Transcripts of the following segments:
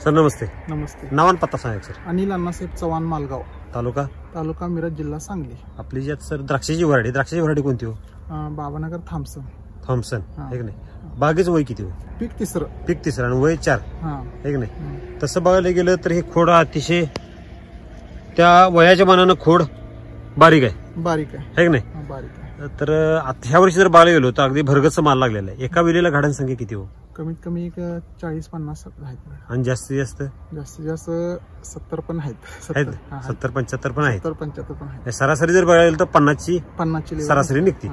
Sir नमस्ते. नमस्ते. नाव आणि पत्ता सांगा सर. अनिल अण्णासाहेब चव्हाण, मालगाव तालुका मिरज, जिल्हा सांगली. आपली जी सर द्राक्षाची व्हरायटी कोणती हो? बाबानगर थॉम्सन. एक नाही. बागेचं वय किती हो? पीक तिसरं आणि वय 4 एक नाही. तसं बघायला गेलं तर हे खोड अतिशय त्या वयाच्या मानानं खोड बारीक आहे नाही. तर ह्या वर्षी जर बघायला गेलो तर अगदी भरगच माल लागलेला आहे. एका वेळेला गाड्यांची संख्या किती हो? कमीत कमी 40-50 आहेत. आणि जास्तीत जास्त 70 पण आहेत. 70-75 पण आहेत. 70-75 पण आहेत. सरासरी जर बघायला गेलं तर 50ची सरासरी निघते.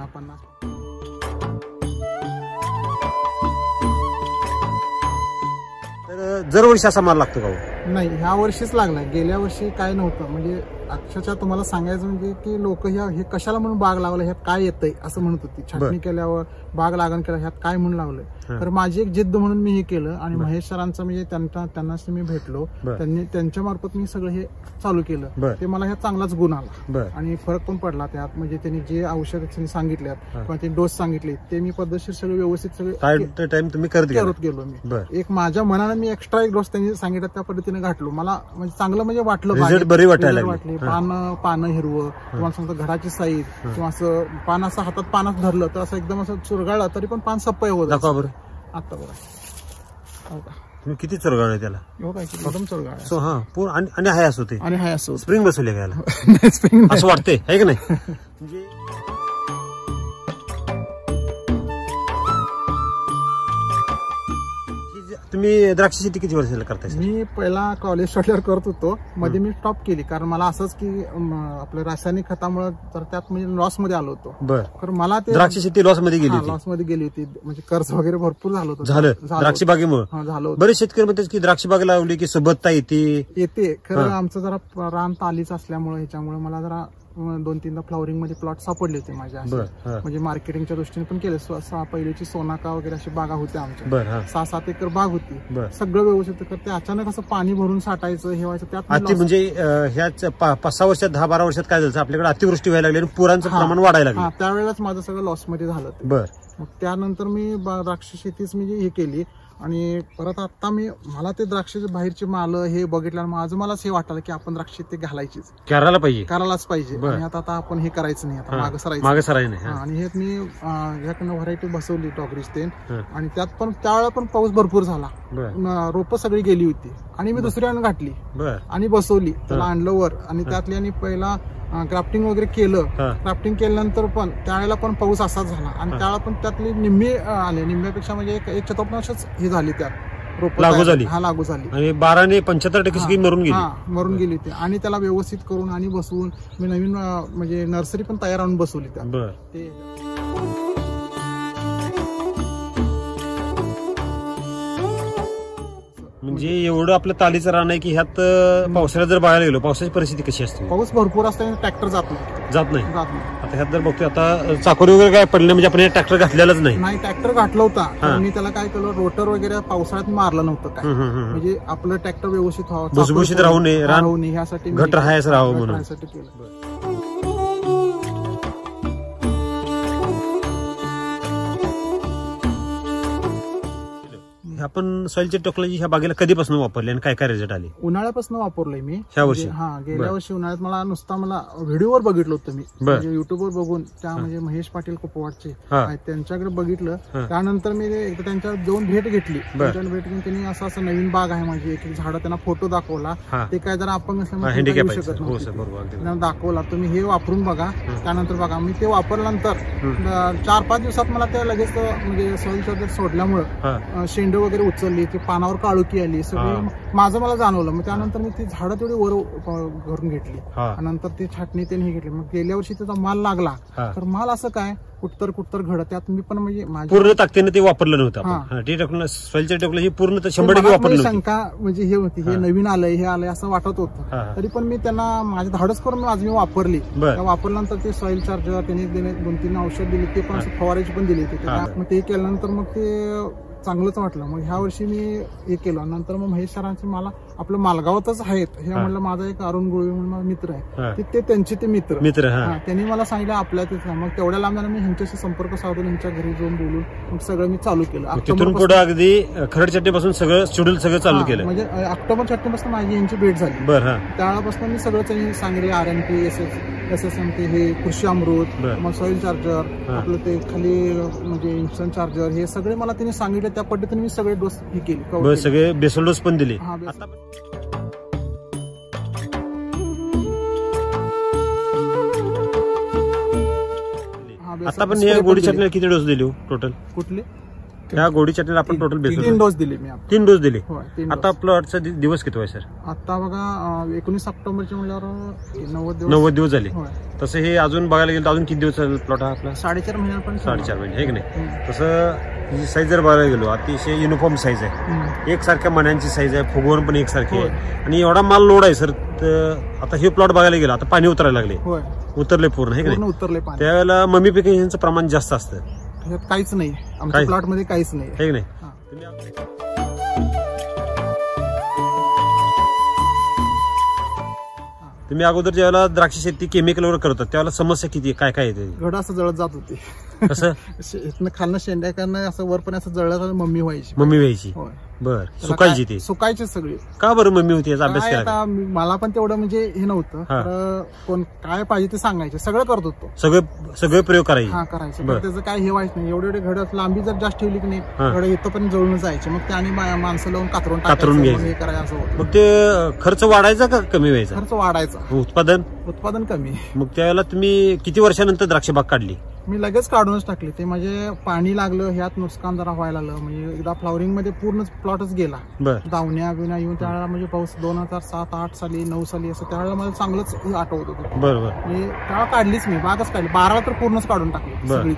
तर दरवर्षी असा माल लागतो का हो? नाही, ह्या वर्षीच लागलाय. गेल्या वर्षी काय नव्हतं. म्हणजे अक्षरशः तुम्हाला सांगायचं म्हणजे की लोक हे कशाला म्हणून बाग लावलं, ह्यात काय येतंय असं म्हणत होती. छाटणी केल्यावर बाग लागण केलं, ह्यात काय म्हणून लावलंय. तर माझी एक जिद्द म्हणून मी हे केलं आणि महेश सरांचं म्हणजे त्यांनाच मी भेटलो. त्यांच्या मार्फत मी सगळं हे चालू केलं. ते मला ह्यात चांगलाच गुण आला आणि फरक पण पडला त्यात. म्हणजे त्यांनी जे औषध सांगितल्यात किंवा ते डोस सांगितले ते मी पद्धतशीर सगळं व्यवस्थित सगळं तुम्ही करत गेलो. मी एक माझ्या मनानं मी एक्स्ट्रा एक डोस त्यांनी सांगितलं त्या पद्धतीने घातलो. मला म्हणजे चांगलं म्हणजे वाटलं. बरी वाटली. पानं हिरवं, तुम्हाला सांगतो घराची साईज किंवा असं पान असं हातात पानात धरलं तर असं एकदम असं चुरगाळलं तरी पण पान सप्पय होत. आता बघा तुम्ही किती चुरगाळ त्याला एकदम चुरगाळ आणि हाय असं होते. आणि हाय असं स्प्रिंग बसवले घ्यायला स्प्रिंग असं वाटतंय आहे की नाही. म्हणजे तुम्ही द्राक्ष शेती किती वर्षाला करताय? मी पहिला कॉलेज स्टॉटवर करत होतो. मध्ये मी स्टॉप केली कारण मला असंच की आपल्या रासायनिक खतामुळे तर त्यात म्हणजे लॉस मध्ये आलो होतो. तर मला ते द्राक्ष शेती लॉस मध्ये गेली होती. म्हणजे कर्ज वगैरे भरपूर झालं होतं. द्राक्ष बागेमुळे झालं. बरेच शेतकरी म्हणतात की द्राक्ष बाग लावली की सोबतता येते. खरं आमचं जरा रान तालीच असल्यामुळे ह्याच्यामुळे मला जरा 2-3दा फ्लॉवरिंग मध्ये प्लॉट सापडले होते माझ्या. म्हणजे मार्केटिंगच्या दृष्टीने पण केले. पहिल्याची सोनाका वगैरे अशी बागा होत्या आमच्या. 6-7 एकर बाग होती. सगळं व्यवस्थित करते. अचानक असं पाणी भरून साठायचं हे व्हायचं. त्यात म्हणजे ह्याच 5-6 वर्षात 10-12 वर्षात काय झालं आपल्याकडे अतिवृष्टी व्हायला लागली आणि पुरांचं प्रमाण वाढायला लागलं. त्यावेळेलाच माझं सगळं लॉस मध्ये झालं. मग त्यानंतर मी द्राक्ष शेतीच म्हणजे हे केली. आणि परत आता मला ते द्राक्षाचे बाहेरचे माल हे बघितल्यावर माझं मलाच हे वाटलं की आपण द्राक्ष ते करायलाच पाहिजे. आणि आता आपण हे करायचं नाही, आता मागं सरायचं नाही. आणि हे मी ह्याकडनं व्हरायटी बसवली टॉगरीज ते. आणि त्यात पण त्यावेळेला पण पाऊस भरपूर झाला. रोपं सगळी गेली होती आणि मी दुसरी आणून घातली आणि बसवली. त्याला आणलं वर आणि त्यातली आणि पहिला क्राफ्टिंग वगैरे केलं. क्राफ्टिंग केल्यानंतर पण त्यावेळेला पण पाऊस असाच झाला आणि त्यावेळेला पण त्यातली निम्मी आले. निम्म्यापेक्षा म्हणजे एक चतुर्थांशच हे झाली त्यात रोप लागू झाली. आणि 12-75% मरून गेली होती. आणि त्याला व्यवस्थित करून आणि बसवून मी नवीन म्हणजे नर्सरी पण तयार आणून बसवली त्यात. म्हणजे एवढं आपलं तालीचं रान आहे की ह्यात पावसाळ्यात जर बघायला गेलो पावसाची परिस्थिती कशी असते? पाऊस भरपूर असताना ट्रॅक्टर जात नाही. आता ह्यात जर बघतोय आता चाकोरी वगैरे काय पडले म्हणजे आपण ट्रॅक्टर घातलेलाच नाही. ट्रॅक्टर घातला होता. मी त्याला काय केलं, रोटर वगैरे पावसाळ्यात मारलं नव्हतं काय. म्हणजे आपलं ट्रॅक्टर व्यवस्थित व्हावं, भुसभुशीत राहू नये, ह्यासाठी घट राहायचं राहावं म्हणून केलं. आपण सॉइलची टेक्नॉलॉजी ह्या बागेला कधीपासून वापरली आणि काय काय रिझल्ट आले? उन्हाळ्यापासून वापरलंय मी ह्या वर्षी. गेल्या वर्षी उन्हाळ्यात मला व्हिडिओवर बघितलं होतं मी. म्हणजे युट्यूबवर बघून त्या म्हणजे महेश पाटील कुपवाडचे त्यांच्याकडे बघितलं. त्यानंतर मी एकदा त्यांच्या जाऊन भेट घेतली. भेट घेऊन त्यांनी असं नवीन बाग आहे माझी, एक झाड त्यांना फोटो दाखवला. ते काय जरा अपंग असल्यामुळे शकत नव्हतं. दाखवला तुम्ही हे वापरून बघा. त्यानंतर बघा मी ते वापरल्यानंतर 4-5 दिवसात मला ते लगेच म्हणजे सॉइल सोडल्यामुळे शेंड वगैरे उचलली, ते पानावर काळुकी आली, सगळं माझं मला जाणवलं. मग त्यानंतर मी ती झाडं तेवढी वर घरून घेतली. नंतर ती छाटणी त्यांनी घेतली. मग गेल्या वर्षी त्याचा माल लागला. तर माल असं काय कुठतर घड त्यात मी पण म्हणजे पूर्ण ताकदीने ते वापरलं नव्हतं. सॉइलच्या टेक्नॉलॉजी पूर्ण 100% वापरली. शंका म्हणजे हे होती, हे नवीन आलंय, हे आलंय असं वाटत होतं. तरी पण मी त्यांना माझे धाडस करून आज मी वापरली. वापरल्यानंतर ते सॉइल चार्जर त्यांनी 2-3 औषध दिली, ते पण फवारायची पण दिली. मग ते केल्यानंतर मग ते चांगलंच वाटलं. मग ह्या वर्षी मी हे केलं. नंतर मग महेश सरांची मला आपलं मालगावातच आहेत हे म्हणलं. माझा एक अरुण गुळवे म्हणून माझा मित्र आहे, ते त्यांचे ते मित्र त्यांनी मला सांगितलं आपल्या तिथं. मग तेवढ्या लांब मी ह्यांच्याशी संपर्क साधून ह्यांच्या घरी जाऊन बोलून मग सगळं मी चालू केलं. तिथून पुढे अगदी खरड चटणीपासून सगळं शेड्यूल सगळं चालू केलं. म्हणजे ऑक्टोबर चटणीपासून माझी यांची भेट झाली. त्यावेळेपासून मी सगळं त्यांनी सांगितले RNP, SSMP, हे कृषी अमृत, मग सॉइल चार्जर, आपलं ते खाली म्हणजे इन्स्टंट चार्जर, हे सगळे मला त्यांनी सांगितलं. त्या पद्धतीने मी सगळे डोस हे केले, सगळे बेसल डोस पण दिले. आता पण या गोडी चटणीला किती डोस दिले टोटल? कुठले? त्या गोडी चटणीला आपण टोटल बेसल 3 डोस दिले मी. 3 डोस दिले. आता प्लॉटचा दिवस किती आहे सर? आता बघा 19 ऑक्टोबरच्या म्हणल्यावर 90 दिवस झाले. तसं हे अजून बघायला गेलं तर अजून किती दिवस प्लॉट हा आपला? 4.5 महिन्यापर्यंत. 4.5 महिने आहे की नाही? तसं साईज जर बघायला गेलो अतिशय युनिफॉर्म साईज आहे, एकसारख्या मण्यांची साईज आहे, फुगवण पण एकसारखी आहे आणि एवढा माल लोड आहे सर. आता हे प्लॉट बघायला गेला आता पाणी उतरायला लागले, उतरले पूर्ण आहे की नाही? उतरले. त्यावेळेला मम्मी पिके यांचं प्रमाण जास्त असतं. काहीच नाही आमच्या प्लॉट मध्ये, काहीच नाही आहे की नाही? तुम्ही अगोदर ज्यावेळेला द्राक्ष शेती केमिकलवर करतात त्यावेळेला समस्या किती काय काय येते? घड असं जळत जात होती. कसं? खालनं शेंड्या करणं असं वर पण असं जळलं, मम्मी व्हायची. मम्मी व्हायची. बर. सुकायची ती? सुकायची सगळी. का बरं मम्मी होती याचा अभ्यास केला? मला पण तेवढं म्हणजे हे नव्हतं. कोण काय पाहिजे ते सांगायचे, सगळं करत होतो. सगळे प्रयोग करायचे. करायचं. त्याचं काय हे व्हायचं नाही. एवढे घड लांबी जर जास्त ठेवली की नाही, घड इथं पण जळून जायचे. मग त्याने माणसं लावून कातरून घ्यायचं, हे करायचं होतं. मग ते खर्च वाढायचा का कमी व्हायचा? खर्च वाढायचा. उत्पादन कमी. मग त्यावेळेला तुम्ही किती वर्षानंतर द्राक्ष बाग काढली? मी लगेच काढूनच टाकली. ते म्हणजे पाणी लागलं, ह्यात नुकसान जरा व्हायला लागलं. म्हणजे एकदा फ्लॉवरिंग मध्ये पूर्ण प्लॉटच गेला. दावण्या बिवण्या येऊन त्यावेळेला म्हणजे पाऊस 2007, 8 साली 9 साली असं त्यावेळेला मला चांगलंच आठवत होतं. बरोबर. म्हणजे त्यावेळेला काढलीच मी, बागच काढली. 12 तर पूर्णच काढून टाकली सगळीच.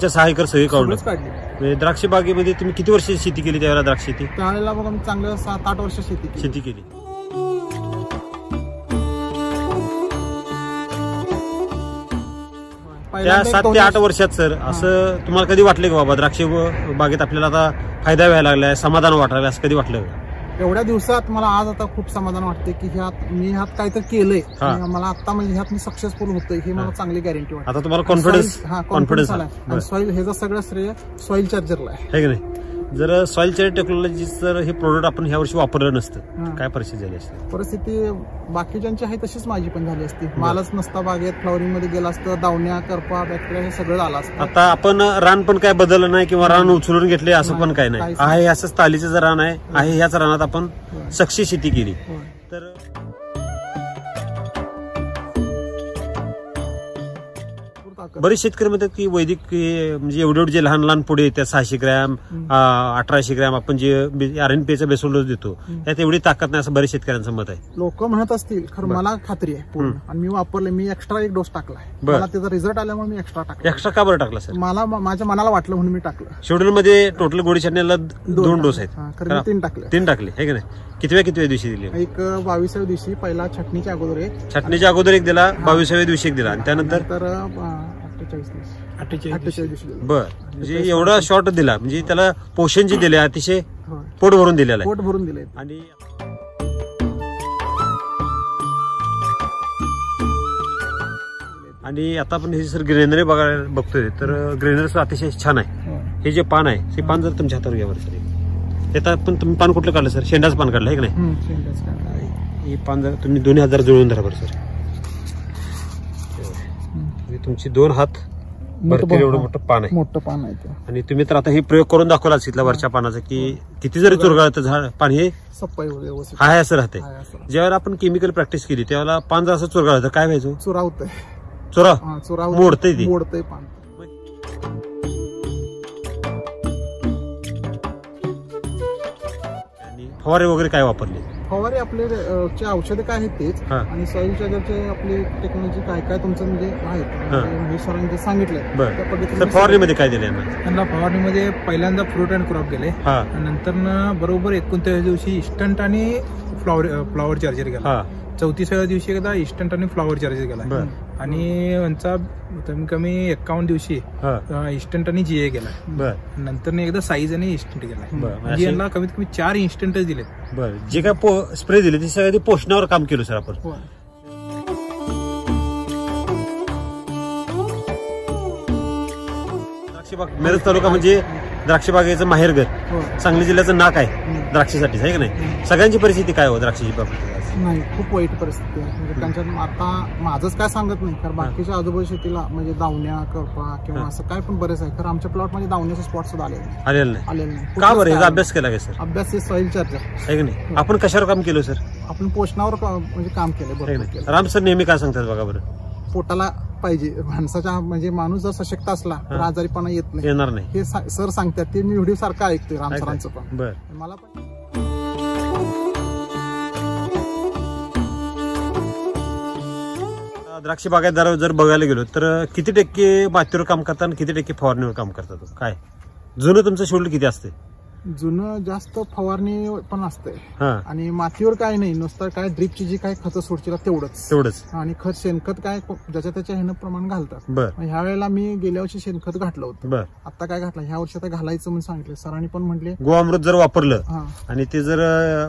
6 एकर सगळी काढली. द्राक्ष बागेमध्ये तुम्ही किती वर्ष शेती केली त्यावेळेला द्राक्ष शेती? त्यावेळेला बघा मी चांगलं 7-8 वर्ष शेती केली. त्या 7 ते 8 वर्षात सर असं तुम्हाला कधी वाटलं की बाबा द्राक्ष बागेत आपल्याला आता फायदा व्हायला लागलाय, समाधान वाटायला, असं कधी वाटलं? एवढ्या दिवसात मला आज आता खूप समाधान वाटते की मी ह्यात काहीतरी केलंय. मला आता म्हणजे ह्यात मी सक्सेसफुल होतोय हे मला चांगली गॅरंटी वाटते. आता तुम्हाला कॉन्फिडन्स आला. सॉइल हे सगळं श्रेय सॉइल चार्जरला आहे की नाही? जर सॉइल चार्जर टेक्नॉलॉजी जर हे प्रोडक्ट आपण ह्या वर्षी वापरलं नसतं काय परिस्थिती झाली असते? परिस्थिती बाकीच्यांची आहे तशीच माझी पण झाली असती. मालच नसता बागेत, फ्लॉवरिंग मध्ये गेला असतं, दावण्या, करपा, बॅक्टेरिया हे सगळं आलं असतं. आता आपण रान पण काय बदललं नाही किंवा रान उचलून घेतले असं पण काय नाही आहे. असंच तालीचं जर रान आहे ह्याच रानात आपण सक्सेस शेती केली. तर बरेच शेतकरी म्हणतात की वैदिक म्हणजे एवढे जे लहान पुढे येतात 600 ग्रॅम 1800 ग्रॅम आपण जे RNPचा बेसल डोस देतो त्यात एवढी ताकद नाही असं बरेच शेतकऱ्यांचं मत आहे. लोक म्हणत असतील, खरं मला खात्री आहे पूर्ण. आणि मी वापरले, मी एक्स्ट्रा 1 डोस टाकलाय. मला त्याचा रिझल्ट आल्यामुळे मी एक्स्ट्रा टाकला. एक्स्ट्रा का बरं टाकला सर? मला माझ्या मनाला वाटलं म्हणून मी टाकलं. शेड्यूल मध्ये टोटल गोडी चटणीला 2 डोस आहेत. 3 टाकले. 3 टाकले आहे की नाही? कितव्या दिवशी दिले? एक 22व्या दिवशी, पहिला छटणीच्या अगोदर एक, छटणीच्या अगोदर एक दिला, 22व्या दिवशी एक दिला आणि त्यानंतर 48 दिवशी. बर. म्हणजे एवढा शॉर्ट दिला, म्हणजे त्याला पोषण जे दिले अतिशय पोट भरून दिलेलं आहे. पोट भरून दिले. आणि आता आपण हे सर ग्रेनरी बघतोय तर ग्रेनरी अतिशय छान आहे. हे जे पान आहे ते पान जर तुमच्या हातावर घ्यावर सर, त्यात पण तुम्ही पान कुठलं काढलं सर? शेंडाच पान काढलं आहे की नाही? हे पान जर तुम्ही 2 हात जुळवून धरा बरं सर. तुमची 2 हात एवढं मोठं पान आहे. आणि तुम्ही तर आता हे प्रयोग करून दाखवला तिथल्या वरच्या पानाचा की किती जरी चुरगाळतं झाड पान हे हाय असं राहते. ज्यावेळेला आपण केमिकल प्रॅक्टिस केली त्यावेळेला पान जर असं चुरगाळतं काय व्हायचं? चुरा मोडतंय पान. फवारे वगैरे काय वापरले? फवारे आपले औषधं काय आहेत तेच. आणि सॉइल चार्जरचे आपली टेक्नॉलॉजी काय तुमचं म्हणजे आहेत हे सरांनी सांगितलंय त्या पद्धतीने. फवारणीमध्ये काय दिलं त्यांना? फवारणीमध्ये पहिल्यांदा फ्रूट अँड क्रॉप गेले, नंतर बरोबर 29 दिवशी इस्टंट आणि फ्लॉवर चार्जर गेला, 34व्या दिवशी एकदा इन्स्टंट आणि फ्लॉवर चार्जर गेला, आणि यांचा कमी कमी 51 दिवशी इन्स्टंट आणि जीए गेला, नंतर एकदा साईज आणि इन्स्टंट गेला. म्हणजे यांना कमीत कमी 4 इन्स्टंटच दिले. बरं, जे काय स्प्रे दिले ते सगळे पोषणावर काम केलं सर आपण. द्राक्षबाग मिरज तालुका म्हणजे द्राक्षबागेचं माहेरघर, सांगली जिल्ह्याचं नाक आहे द्राक्षासाठी, आहे की नाही? सगळ्यांची परिस्थिती काय हो द्राक्षाची बाबतीत? नाही, खूप वाईट परिस्थिती आहे. म्हणजे त्यांच्यात आता माझंच काय सांगत नाही, कारण बाकीच्या आजूबाजू शेतीला म्हणजे दावण्या करपा किंवा असं काय पण बरेच आहे. तर आमच्या प्लॉट मध्ये दावण्याचे स्पॉट सुद्धा आलेले नाही. का बरं? याचा अभ्यास केला का सर? अभ्यास सॉइल चार्जर आहे की नाही? आपण कशावर काम केलं सर? आपण पोषणावर म्हणजे काम केलं. राम सर नेहमी काय सांगतात बघा बरं? पोटाला पाहिजे माणसाच्या, म्हणजे माणूस जर सशक्त असला तर आजारीपणा येत नाही, येणार नाही, हे सर सांगतात. ते मी व्हिडिओ सारखं ऐकतोय राम सरांचं पण. बरं, मला पण द्राक्ष बागायतदार जर बघायला गेलो तर किती टक्के मातीवर काम करतात आणि किती टक्के फवारणीवर काम करतात? काय जुनं तुमचं शेड्यूल किती असते? जुनं जास्त फवारणी पण असते आणि मातीवर काय नाही, नुसतं काय ड्रिपची जी काय खतं सोडतील तेवढंच, आणि खत शेणखत काय ज्याच्या त्याच्या ह्यानं प्रमाण घालतात. ह्या वेळेला मी गेल्या वर्षी शेणखत घातलं होतं, आता काय घातलं ह्या वर्षी आता घालायचं म्हणून सांगितलं सरांनी पण म्हटले. गोअमृत जर वापरलं आणि ते जर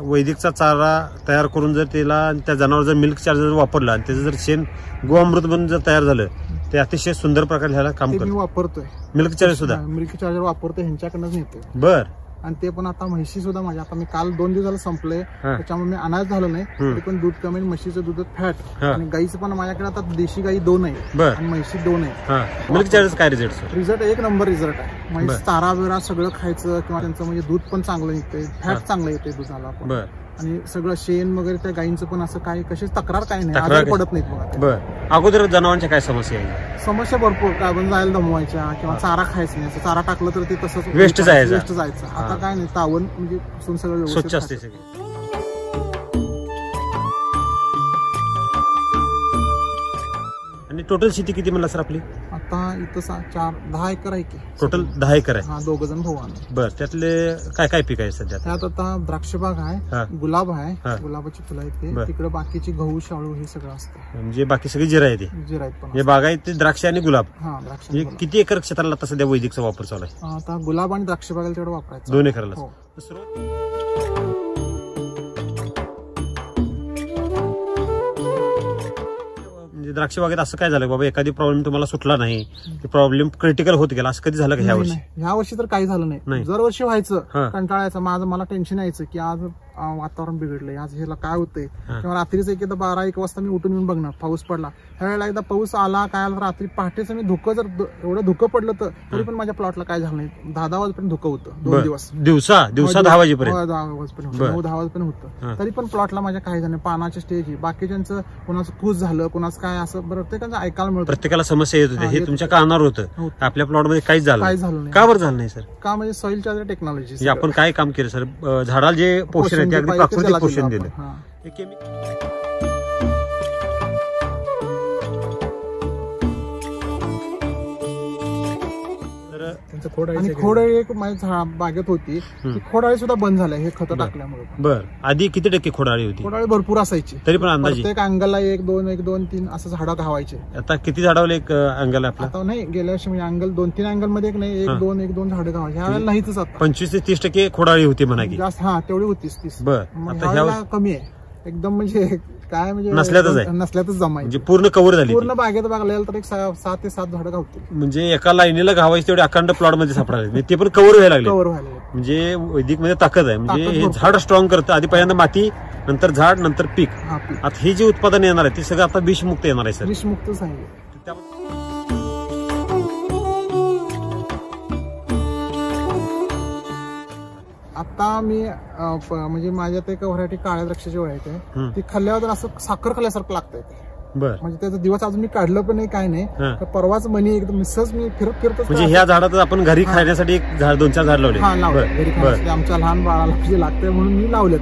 वैदिकचा चारा तयार करून जर त्याला त्या जनावर जर मिल्क चार्जर वापरला आणि त्याचं जर शेण गोअमृत म्हणून जर तयार झालं ते अतिशय सुंदर प्रकारे ह्याला काम करतं. मी वापरतोय मिल्क चार्जर सुद्धा, मिल्क चार्जर वापरतोय, ह्यांच्याकडनंच नेतोय. बर, आणि ते पण आता म्हशी सुद्धा माझ्या, आता मी काल 2 दिवसाला संपलंय त्याच्यामुळे मी अनाज झालं नाही, तरी पण दूध कमी, म्हशीचं दूध फॅट, आणि गाईचं पण माझ्याकडे आता देशी गाई 2 आहे आणि म्हशी 2 आहे. मिल्क चार्जर काय रिझल्ट? एक नंबर रिझल्ट आहे. म्हैस चारा बिरा सगळं खायचं किंवा त्यांचं म्हणजे दूध पण चांगलं येते, फॅट चांगलं येते दुधाला पण, आणि सगळं शेण वगैरे त्या गाईंचं पण असं काही कशी तक्रार काही नाही, आजार पडत नाहीत. बघा बरं, अगोदर जनावरांच्या काय समस्या आहे? समस्या भरपूर, काय जायला दमवायच्या किंवा चारा खायचं नाही, चारा टाकलं तर ते तसंच वेस्ट जायचं. आता काय नाही, तावण म्हणजे सगळं स्वच्छ असते सगळं. आणि टोटल शेती किती म्हणला सर आपली? आता इथं 10 एकर आहे की. टोटल 10 एकर आहे. 2 जण भाऊ आम्ही. बरं, त्यातले काय काय पीक आहे सध्या? त्यात आता द्राक्षबाग आहे, गुलाब आहे, गुलाबाची फुलं आहेत, तिकडे बाकीची गहू शाळू हे सगळं असतं. म्हणजे बाकी सगळी जिरा आहे ते? जिरा आहेत पण. हे बागायत द्राक्ष आणि गुलाब. द्राक्ष. किती एकर क्षेत्राला आता सध्या वैदिकचा वापर चालू आहे? आता गुलाब आणि द्राक्षबागाला तेवढं वापरायचं. 2 एकरला. द्राक्ष बागेत असं काय झालं बाबा, एखादी प्रॉब्लेम तुम्हाला सुटला नाही, प्रॉब्लेम क्रिटिकल होत गेला, असं कधी झालं का ह्या वर्षी? ह्या वर्षी तर काही झालं नाही. दरवर्षी व्हायचं, कंटाळायचं, मला टेन्शन यायचं की आज वातावरण बिघडलंय, आज ह्याला काय होतंय, किंवा रात्रीच एकदा 12-1 वाजता मी उठून येऊन बघणार पाऊस पडला. ह्या वेळेला एकदा पाऊस आला काय आला, रात्री पहाटेचं मी धुकं जर एवढं धुकं पडलं तर तरी पण माझ्या प्लॉटला काय झालं नाही. 10 वाजेपर्यंत धुकं होतं 2 दिवस, दिवसा 10 वाजेपर्यंत 9-10 वाजेपर्यंत होतं, तरी पण प्लॉटला माझ्या काही झालं नाही. पानाच्या स्टेज, बाकीच्यांचं कोणाचं कूस झालं, कोणाचं काय असं प्रत्येकाचं ऐकायला मिळतं. प्रत्येकाला समस्या येत होती, हे तुमच्या कानावर होतं. आपल्या प्लॉटमध्ये काहीच झालं नाही. का बरं झालं नाही सर? का म्हणजे सॉइल चार्जर टेक्नॉलॉजी आपण काय काम केलं सर? झाडाला जे पोषण आहे ते अगदी प्राकृतिक पोषण दिलं. आणि खोडाळी एक माझ्या बागेत होती, खोडाळी सुद्धा बंद झाल्या हे खतं टाकल्यामुळे. बरं, आधी किती टक्के खोडाळी होती? खोडाळी भरपूर असायची, तरी पण अंदाजे प्रत्येक अंगला 1-2 असं झाडं घावायचे. आता किती झाडावले एक अंगल? आता नाही, गेल्या वर्षी म्हणजे अंगल 2-3 अंगल मध्ये नाही, 1-2 झाडं घावायचे. ह्या वेळेला नाहीच. आता 25 ते 30 टक्के खोडाळी होती म्हणा की जास्त. तेवढी होतीच 30. बरं, कमी आहे एकदम, म्हणजे काय म्हणजे नसल्यातच जमा, म्हणजे पूर्ण कव्हर झाली. पूर्ण बागेत बघायला तर एक 6 ते 7 झाडं घावतील, म्हणजे एका लाईनीला घावायची तेवढे अखंड प्लॉट मध्ये सापडायला, ते पण कव्हर व्हायला लागले. म्हणजे वैदिक मध्ये ताकद आहे, म्हणजे हे झाड स्ट्रॉंग करतं. आधी पहिल्यांदा माती, नंतर झाड, नंतर पीक. आता हे जे उत्पादन येणार आहे ते सगळं आता विषमुक्त येणार आहे सर. विषमुक्तच आहे. आता मी म्हणजे माझ्या ते व्हरायटी काळ्या द्राक्षाची व्हरायटी आहे, ती खाल्ल्यावर असं साखर खाल्ल्यासारखं लागतंय. म्हणजे त्याचा दिवस अजून मी काढलं पण नाही, काय नाही. परवाच मनी एकदम सहज मी फिरत म्हणजे ह्या झाडात आपण घरी खाण्यासाठी 2-4 झाड लावले. आमच्या लहान बाळाला जे लागतंय म्हणून मी लावलेत.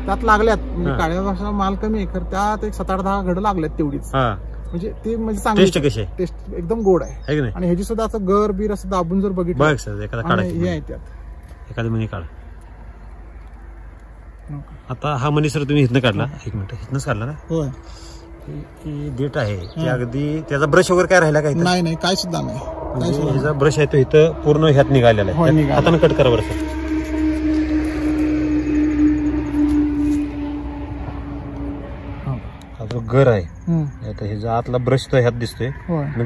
त्यात लागल्यात, म्हणजे काळ्या द्राक्षाचा माल कमी आहे, खरं त्यात एक 7-8-10 घडं लागल्यात तेवढीच. म्हणजे ते म्हणजे चांगली टेस्ट एकदम गोड आहे. आणि ह्याची सुद्धा असं गर बीर असं दाबून जर बघितलं, हे आहे त्यात एखादी मनी काढ. आता हा मनी सर तुम्ही इथनं काढला, एक मिनिट इथनंच काढला ना? होय. ही बीट आहे ती अगदी त्याचा ब्रश वगैरे काय राहिला काय? नाही काय सुद्धा नाही. म्हणजे ह्याचा ब्रश आहे तो इथं पूर्ण ह्यात निघालेला आहे. हातानं कट करा बरं सर. हा जो गर आहे आता ह्याचा आतला ब्रश तर ह्यात दिसतोय.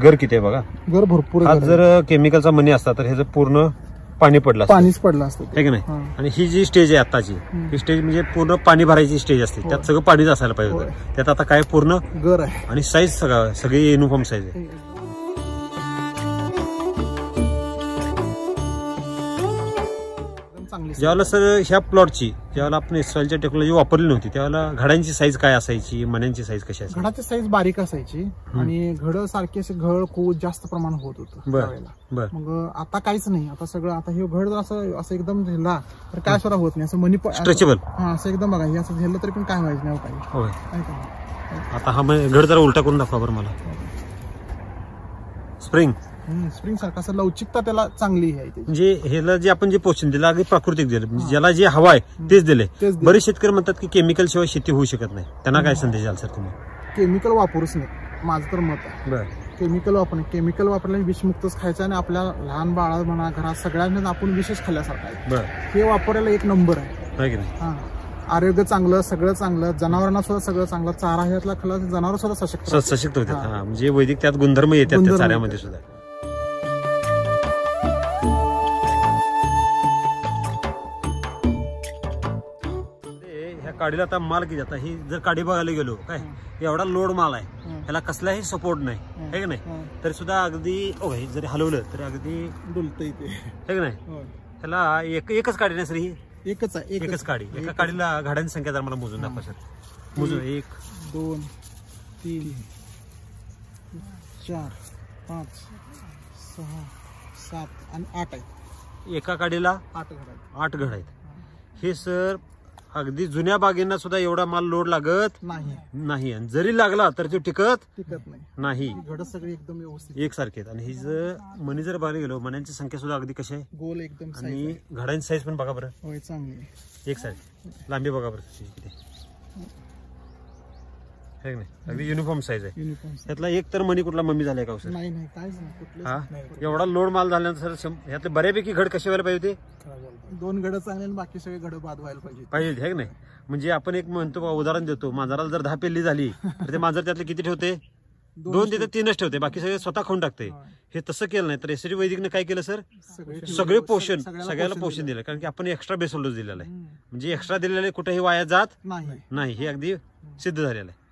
गर किती आहे बघा, गर भरपूर. हा जर केमिकलचा मनी असता तर ह्याचं पूर्ण पाणी पडलं असतं. पाणीच पडलं असतं आहे की नाही? आणि ही जी स्टेज आहे आताची, ही स्टेज म्हणजे पूर्ण पाणी भरायची स्टेज असते. त्यात सगळं पाणीच असायला पाहिजे होतं. त्यात आता काय पूर्ण गर आहे आणि साईज सगळी युनिफॉर्म साईज आहे. ज्यावेळेला सर ह्या प्लॉटची ज्यावेळेला आपण इस्रायलच्या टेक्नॉलॉजी वापरली नव्हती त्यावेळेला घडांची साईज काय असायची, मण्यांची साईज कशी असायची? घडाची साईज बारीक असायची आणि घड सारखे असे घड कूद जास्त प्रमाणात होत होतं त्यावेळेला. मग आता काहीच नाही. आता सगळं आता हे घड जर असं एकदम झेलला तर काय सुद्धा होत नाही. असं मनी स्ट्रेचेबल असं एकदम बघा, हे असं झेललं तरी पण काय व्हायचं नाही काही. आता हा घड जरा उलटा करून दाखवा बरं मला. स्प्रिंग सारखं असं लवचिकता त्याला चांगली आहे. म्हणजे ह्याला जे आपण जे पोषण दिलं अगदी प्राकृतिक दिलं, म्हणजे ज्याला जे हवा आहे तेच दिले. बरेच शेतकरी म्हणतात की केमिकल शिवाय शेती होऊ शकत नाही. त्यांना काय संदेश द्याल सर तुम्ही? केमिकल वापरूच नाही, माझं तर मत आहे. केमिकल वापरल्याने विषमुक्तच खायचं आणि आपल्या लहान बाळा म्हणा घरात सगळ्यांना आपण विशेष खाल्ल्यासारखं आहे. हे वापरायला एक नंबर आहे की नाही? आरोग्य चांगलं, सगळं चांगलं, जनावरांना सुद्धा सगळं चांगलं. चारा ह्यातला खाल्ला जनावर सुद्धा सशक्त होते. म्हणजे वैदिक त्यात गुणधर्म येतात त्या चाऱ्यामध्ये सुद्धा. काडीला आता माल किती, आता ही जर काडी बघायला गेलो काय एवढा लोड माल आहे, ह्याला कसलाही सपोर्ट नाही आहे की नाही, तरी सुद्धा अगदी जरी हलवलं तरी अगदी डुलतं इथे आहे की नाही. त्याला एकच काडी नाही सर, ही एकच काडी. एका काडीला घाड्यांची संख्या जर मला मोजून दाखवा सर. मोजून 1 2 3 4 5 6 7 आणि 8 आहेत. एका काडीला 8 घड आहेत. हे सर अगदी जुन्या बागेंना सुद्धा एवढा माल लोड लागत नाही. आणि जरी लागला तर तो टिकत नाही. घड सगळे एकदम व्यवस्थित एकसारखे आहेत. आणि ही जर मनी जर बघायला गेलो, मण्यांची संख्या सुद्धा अगदी कशी आहे, गोल एकदम. आणि घडांची साईज पण बघा बरं, होय चांगली एकसारखी. लांबी बघा बरं किती आहे नाही, अगदी युनिफॉर्म साईज आहे. त्यातला एक तर मनी कुठला मम्मी झालाय का सर? नाही काहीच नाही. हा एवढा लोड माल झाल्यानंतर सर ह्यातले बऱ्यापैकी घड कसे व्हायला पाहिजे होते? 2 घड चांगले आणि बाकी सगळे घड बाद व्हायला पाहिजे आहे की नाही. म्हणजे आपण एक म्हणतो उदाहरण देतो, मांजराला जर 10 पिल्ली झाली तर ते मांजर त्यातले किती ठेवते? 2 तिथे 3च ठेवते, बाकी सगळे स्वतः खाऊन टाकते. हे तसं केलं नाही तर एसटी वैदिकने काय केलं सर, सगळे पोषण सगळ्याला पोषण दिलं. कारण की आपण एक्स्ट्रा बेसल डोस दिलेला आहे. म्हणजे एक्स्ट्रा दिलेला कुठेही वाया जात नाही. हे अगदी सिद्ध झालेलं आहे.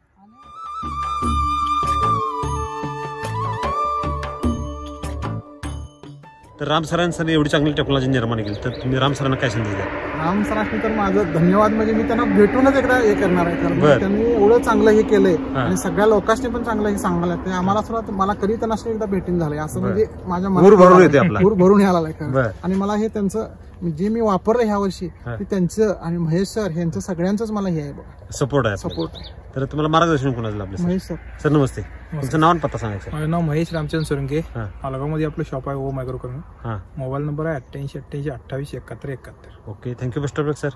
तर राम सरांनी एवढी चांगली टेक्नॉलॉजी निर्माण केली, तर तुम्ही राम सरांना काय संदेश द्या? राम सरांनी तर माझं धन्यवाद. म्हणजे मी त्यांना भेटूनच एकदा हे करणार आहे, कारण त्यांनी एवढं चांगलं हे केलंय आणि सगळ्या लोकांनी पण चांगलं हे सांगायला. ते आम्हाला सुद्धा मला कधी त्यांना एकदा भेटून झालंय असं, म्हणजे माझ्या मनात भरून यायला लागलाय. आणि मला हे त्यांचं जे मी वापरलं ह्या वर्षी त्यांचं आणि महेश सर यांचं सगळ्यांचंच मला हे आहे बघा सपोर्ट. तर तुम्हाला मार्गदर्शन कोणाचं लाभलं? महेश सर. नमस्ते, तुमचं नाव आणि पत्ता सांगायचं. माझं नाव महेश रामचंद्र सोरंके, मालगावमध्ये आपलं शॉप आहे, ओ मायक्रो करून. मोबाईल नंबर आहे 88 88 28 71 71. Okay, thank you best of luck sir.